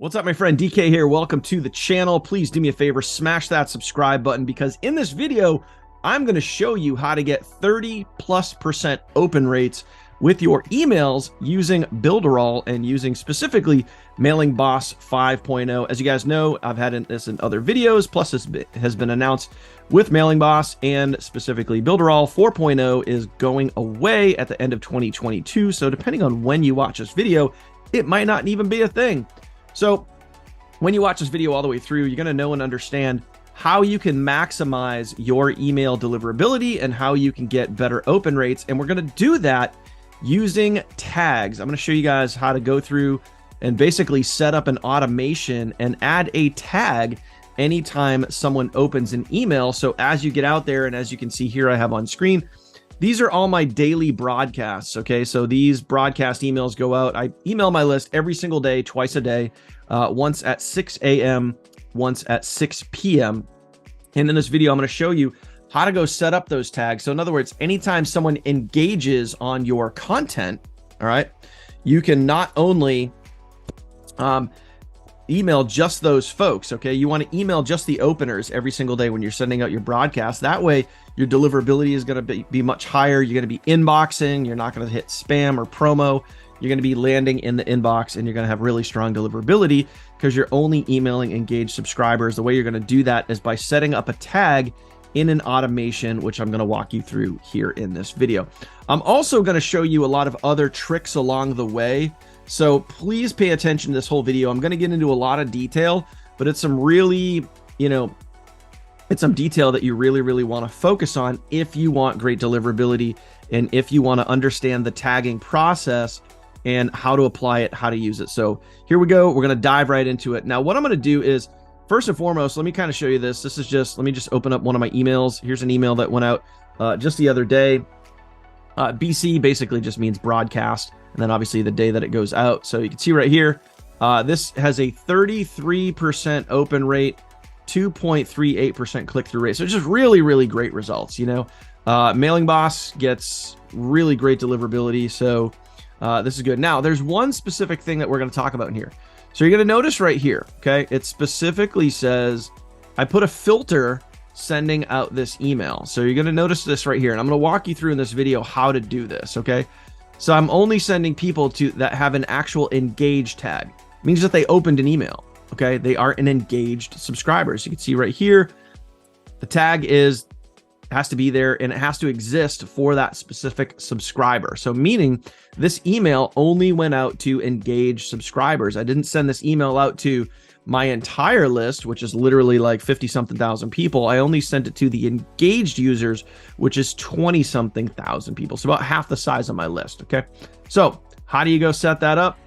What's up, my friend? DK here. Welcome to the channel. Please do me a favor, smash that subscribe button, because in this video, I'm going to show you how to get 30+% open rates with your emails using Builderall and using specifically Mailingboss 5.0. As you guys know, I've had this in other videos, plus this has been announced with Mailingboss, and specifically Builderall 4.0 is going away at the end of 2022. So depending on when you watch this video, it might not even be a thing. So when you watch this video all the way through, you're going to know and understand how you can maximize your email deliverability and how you can get better open rates. And we're going to do that using tags. I'm going to show you guys how to go through and basically set up an automation and add a tag anytime someone opens an email. So as you get out there, and as you can see here, I have on screen, these are all my daily broadcasts, okay? So these broadcast emails go out. I email my list every single day, twice a day, once at 6 a.m., once at 6 p.m. And in this video, I'm gonna show you how to go set up those tags. So in other words, anytime someone engages on your content, all right, you can not only email just those folks, okay? You want to email just the openers every single day when you're sending out your broadcast. That way, your deliverability is going to be much higher. You're going to be inboxing. You're not going to hit spam or promo. You're going to be landing in the inbox, and you're going to have really strong deliverability because you're only emailing engaged subscribers. The way you're going to do that is by setting up a tag in an automation, which I'm going to walk you through here in this video. I'm also going to show you a lot of other tricks along the way. So please pay attention to this whole video. I'm going to get into a lot of detail, but it's some really, it's some detail that you really want to focus on if you want great deliverability and if you want to understand the tagging process and how to apply it, how to use it. So here we go. We're going to dive right into it. Now, what I'm going to do is, first and foremost, let me kind of show you this. This is just, let me just open up one of my emails. Here's an email that went out just the other day. BC basically just means broadcast, and then obviously the day that it goes out. So you can see right here, this has a 33% open rate, 2.38% click-through rate. So it's just really great results. Mailingboss gets really great deliverability. So this is good. Now, there's one specific thing that we're going to talk about in here. So you're going to notice right here, okay, it specifically says, I put a filter sending out this email. So you're going to notice this right here, and I'm going to walk you through in this video how to do this, okay? So I'm only sending people that have an actual engaged tag. It means that they opened an email, okay? They are an engaged subscriber. So you can see right here, the tag has to be there, and it has to exist for that specific subscriber. So meaning this email only went out to engaged subscribers. I didn't send this email out to my entire list, which is literally like 50-something thousand people. I only sent it to the engaged users, which is 20-something thousand people. So about half the size of my list, okay? So how do you go set that up?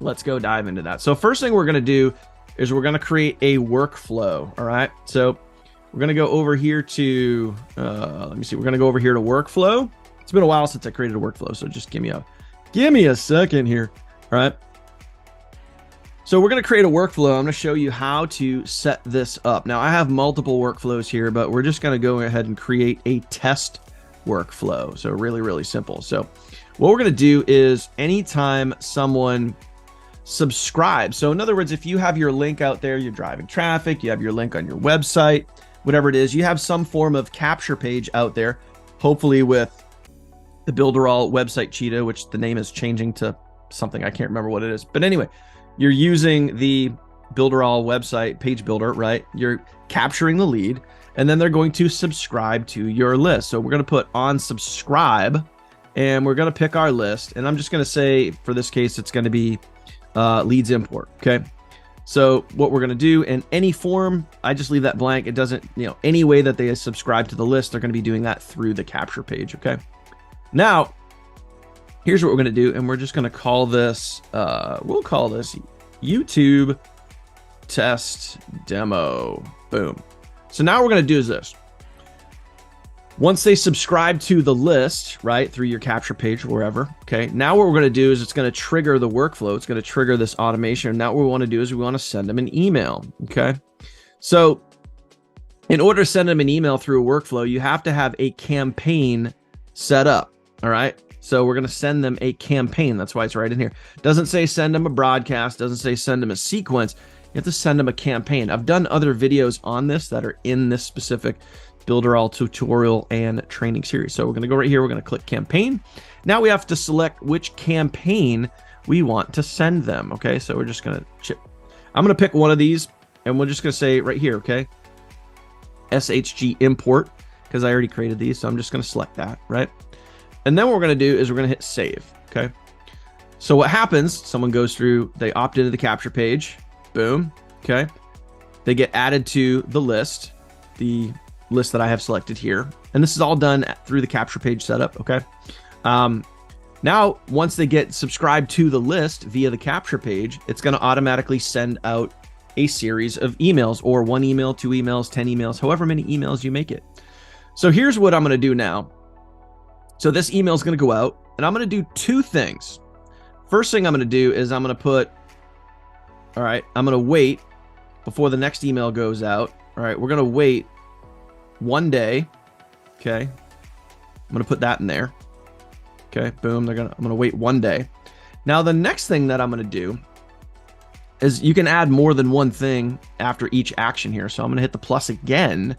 Let's go dive into that. So first thing we're gonna do is we're gonna create a workflow, all right? So we're gonna go over here to, let me see, we're gonna go over here to workflow. It's been a while since I created a workflow, so just give me a second here, all right? So we're going to create a workflow. I'm going to show you how to set this up. Now, I have multiple workflows here, but we're just going to go ahead and create a test workflow. So really simple. So what we're going to do is anytime someone subscribes, so in other words, if you have your link out there, you're driving traffic, you have your link on your website, whatever it is, you have some form of capture page out there, hopefully with the Builderall website cheetah, which the name is changing to something I can't remember what it is. But anyway, you're using the Builderall website page builder, right? You're capturing the lead, and then they're going to subscribe to your list. So we're going to put on subscribe, and we're going to pick our list. And I'm just going to say, for this case, it's going to be leads import. Okay. So what we're going to do in any form, I just leave that blank. It doesn't, any way that they subscribe to the list, they're going to be doing that through the capture page. Okay. Now, here's what we're going to do, and we're just going to call this, we'll call this YouTube test demo. Boom. So now what we're going to do is this. Once they subscribe to the list, right, through your capture page, wherever, okay, now what we're going to do is it's going to trigger the workflow. It's going to trigger this automation. Now what we want to do is we want to send them an email, okay? So in order to send them an email through a workflow, you have to have a campaign set up, all right? So we're going to send them a campaign. That's why it's right in here. Doesn't say send them a broadcast. Doesn't say send them a sequence. You have to send them a campaign. I've done other videos on this that are in this specific Builderall tutorial and training series. So we're going to go right here. We're going to click campaign. Now we have to select which campaign we want to send them. Okay, so we're just going to I'm going to pick one of these, and we're just going to say right here, okay, SHG import, because I already created these. So I'm just going to select that, right? And then what we're going to do is we're going to hit save. Okay. So what happens, someone goes through, they opt into the capture page. Boom. Okay. They get added to the list that I have selected here. And this is all done through the capture page setup. Okay. Now, once they get subscribed to the list via the capture page, it's going to automatically send out a series of emails, or 1 email, 2 emails, 10 emails, however many emails you make it. So here's what I'm going to do now. So this email is going to go out, and I'm going to do 2 things. First thing I'm going to do is I'm going to put, all right, I'm going to wait before the next email goes out. All right, we're going to wait 1 day. Okay. I'm going to put that in there. Okay, boom. I'm going to wait 1 day. Now, the next thing that I'm going to do is you can add more than one thing after each action here. So I'm going to hit the plus again.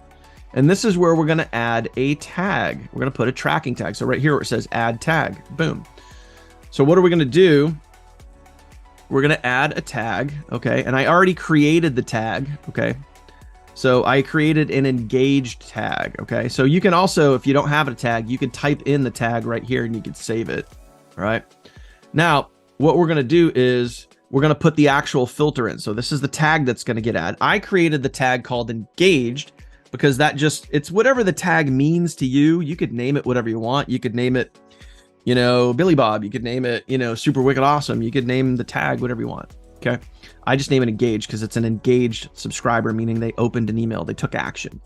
And this is where we're going to add a tag. We're going to put a tracking tag. So right here where it says add tag, boom. So what are we going to do? We're going to add a tag, okay? And I already created the tag, okay? So I created an engaged tag, okay? So you can also, if you don't have a tag, you can type in the tag right here and you can save it, all right? Now, what we're going to do is we're going to put the actual filter in. So this is the tag that's going to get added. I created the tag called engaged, because that just, it's whatever the tag means to you. You could name it whatever you want. You could name it, you know, Billy Bob. You could name it, you know, Super Wicked Awesome. You could name the tag whatever you want. Okay. I just name it engaged because it's an engaged subscriber, meaning they opened an email, they took action.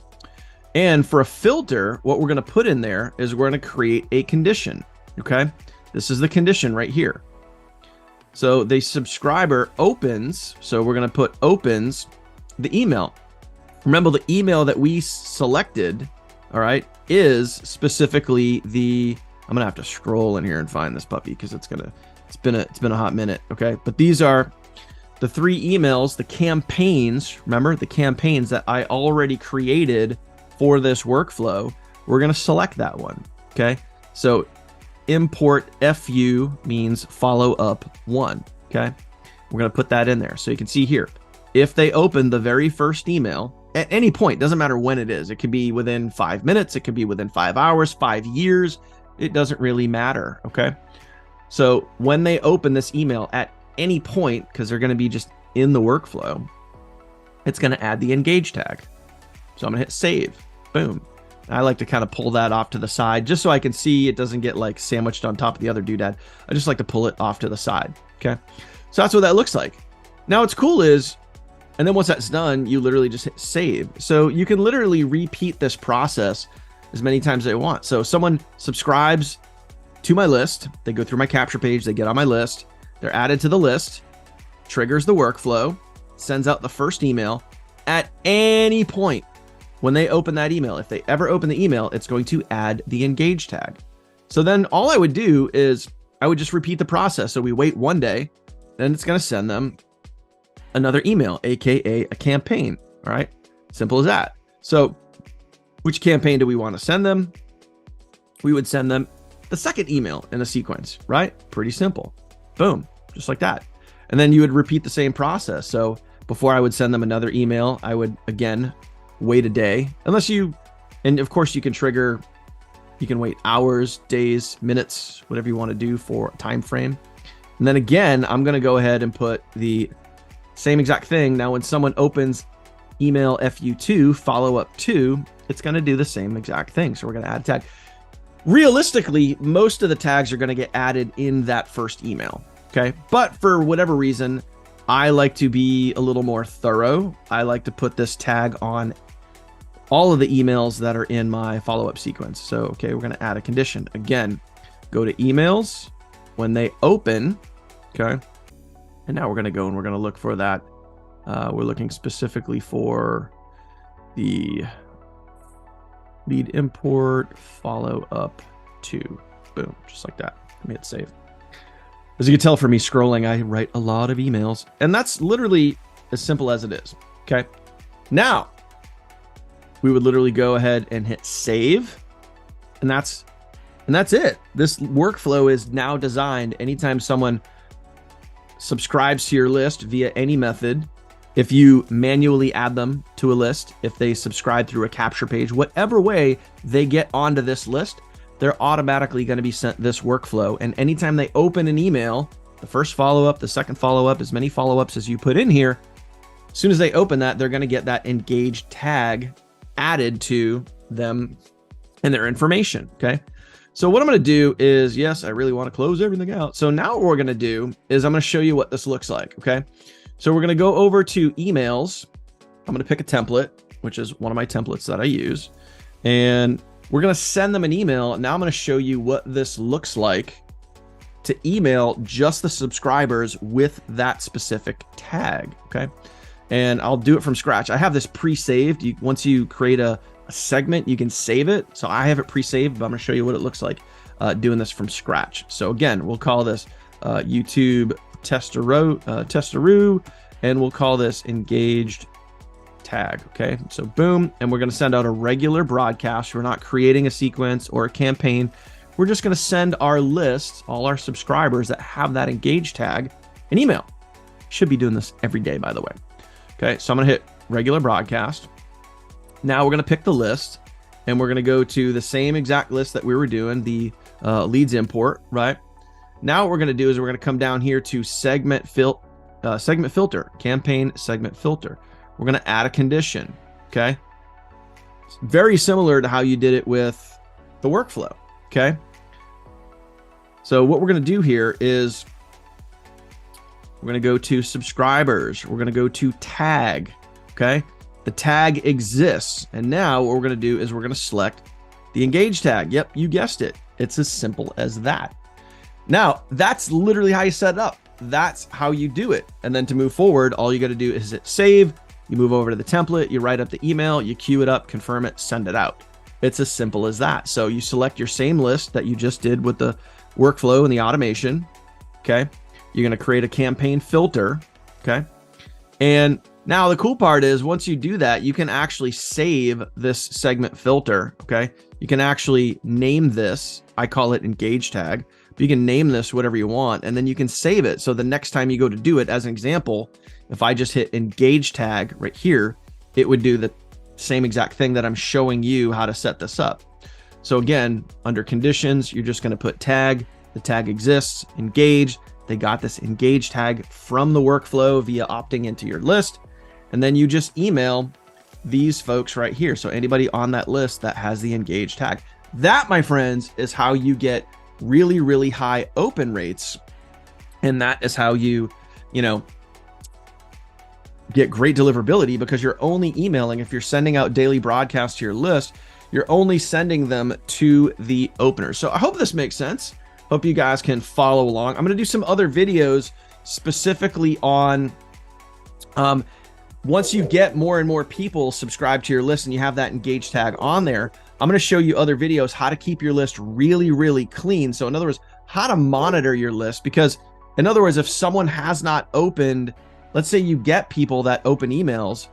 And for a filter, what we're going to put in there is we're going to create a condition. Okay. This is the condition right here. So the subscriber opens. So we're going to put opens the email. Remember, the email that we selected, all right, is specifically I'm gonna have to scroll in here and find this puppy because it's been a hot minute, okay? But these are the 3 emails, the campaigns. Remember, the campaigns that I already created for this workflow. We're gonna select that one, okay? So import FU means follow up 1, okay? We're gonna put that in there so you can see here. If they open the very first email at any point, doesn't matter when it is. It could be within 5 minutes. It could be within 5 hours, 5 years. It doesn't really matter. Okay. So when they open this email at any point, because they're going to be just in the workflow, it's going to add the engage tag. So I'm going to hit save. Boom. I like to kind of pull that off to the side just so I can see it doesn't get like sandwiched on top of the other doodad. I just like to pull it off to the side. Okay. So that's what that looks like. Now what's cool is, and then once that's done, you literally just hit save. So you can literally repeat this process as many times as they want. So someone subscribes to my list, they go through my capture page, they get on my list, they're added to the list, triggers the workflow, sends out the first email. At any point when they open that email, if they ever open the email, it's going to add the engage tag. So then all I would do is I would just repeat the process. So we wait 1 day, then it's going to send them another email, aka a campaign. All right, simple as that. So which campaign do we want to send them? We would send them the second email in a sequence, right? Pretty simple. Boom, just like that. And then you would repeat the same process. So before I would send them another email, I would again wait a day, and of course you can trigger, you can wait hours, days, minutes, whatever you want to do for a time frame. And then again, I'm going to go ahead and put the same exact thing. Now, when someone opens email FU2 follow up 2, it's going to do the same exact thing. So we're going to add a tag. Realistically, most of the tags are going to get added in that first email. Okay. But for whatever reason, I like to be a little more thorough. I like to put this tag on all of the emails that are in my follow-up sequence. So, okay, we're going to add a condition. Again, go to emails when they open. Okay. And now we're going to go and we're going to look for that. We're looking specifically for the lead import follow up 2. Boom, just like that. Let me hit save. As you can tell from me scrolling, I write a lot of emails, and that's literally as simple as it is. Okay. Now we would literally go ahead and hit save, and that's it. This workflow is now designed anytime someone subscribes to your list via any method. If you manually add them to a list, if they subscribe through a capture page, whatever way they get onto this list, they're automatically going to be sent this workflow. And anytime they open an email, the first follow-up, the second follow-up, as many follow-ups as you put in here, as soon as they open that, they're going to get that engaged tag added to them and their information. Okay. So what I'm going to do is, yes, I really want to close everything out. So now what we're going to do is I'm going to show you what this looks like. Okay. So we're going to go over to emails. I'm going to pick a template, which is one of my templates that I use, and we're going to send them an email. Now I'm going to show you what this looks like to email just the subscribers with that specific tag. Okay. And I'll do it from scratch. I have this pre-saved. Once you create a segment, you can save it. So I have it pre-saved, but I'm going to show you what it looks like doing this from scratch. So again, we'll call this YouTube testeroo, and we'll call this engaged tag. Okay. So boom. And we're going to send out a regular broadcast. We're not creating a sequence or a campaign. We're just going to send our list, all our subscribers that have that engaged tag, an email. Should be doing this every day, by the way. Okay. So I'm going to hit regular broadcast. Now we're going to pick the list, and we're going to go to the same exact list that we were doing, the leads import, right? Now what we're going to do is we're going to come down here to segment filter, campaign segment filter. We're going to add a condition. Okay. It's very similar to how you did it with the workflow. Okay. So what we're going to do here is we're going to go to subscribers. We're going to go to tag. Okay. The tag exists. And now what we're going to do is we're going to select the engage tag. Yep. You guessed it. It's as simple as that. Now that's literally how you set it up. That's how you do it. And then to move forward, all you got to do is hit save. You move over to the template, you write up the email, you queue it up, confirm it, send it out. It's as simple as that. So you select your same list that you just did with the workflow and the automation. Okay. You're going to create a campaign filter. Okay. And now the cool part is once you do that, you can actually save this segment filter. Okay. You can actually name this. I call it engage tag. But you can name this whatever you want, and then you can save it. So the next time you go to do it, as an example, if I just hit engage tag right here, it would do the same exact thing that I'm showing you how to set this up. So again, under conditions, you're just going to put tag. The tag exists, engage. They got this engage tag from the workflow via opting into your list. And then you just email these folks right here. So anybody on that list that has the engage tag. That, my friends, is how you get really, really high open rates. And that is how you get great deliverability, because you're only emailing. If you're sending out daily broadcasts to your list, you're only sending them to the openers. So I hope this makes sense. Hope you guys can follow along. I'm going to do some other videos specifically on once you get more and more people subscribed to your list and you have that engage tag on there, I'm going to show you other videos how to keep your list really, really clean. So in other words, how to monitor your list, because in other words, if someone has not opened, let's say you get people that open emails,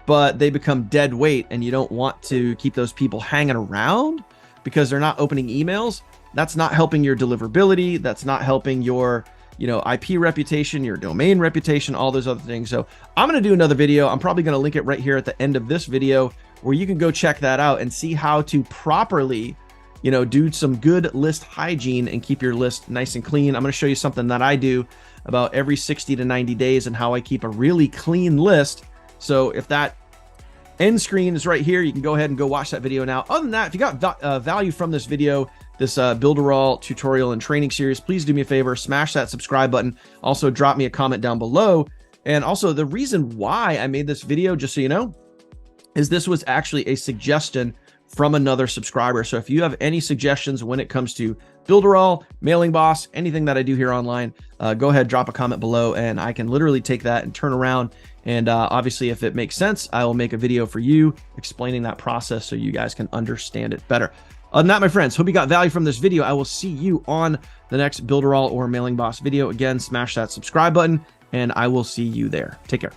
but they become dead weight and you don't want to keep those people hanging around because they're not opening emails. That's not helping your deliverability. That's not helping your, IP reputation, your domain reputation, all those other things. So I'm going to do another video. I'm probably going to link it right here at the end of this video where you can go check that out and see how to properly, do some good list hygiene and keep your list nice and clean. I'm going to show you something that I do about every 60 to 90 days and how I keep a really clean list. So if that end screen is right here, you can go ahead and go watch that video now. Other than that, if you got value from this video, this Builderall tutorial and training series, please do me a favor, smash that subscribe button. Also drop me a comment down below. And also the reason why I made this video, just so you know, is this was actually a suggestion from another subscriber. So if you have any suggestions when it comes to Builderall, Mailingboss, anything that I do here online, go ahead, drop a comment below, and I can literally take that and turn around. And obviously, if it makes sense, I will make a video for you explaining that process so you guys can understand it better. Other than that, my friends, hope you got value from this video. I will see you on the next Builderall or Mailingboss video. Again, smash that subscribe button, and I will see you there. Take care.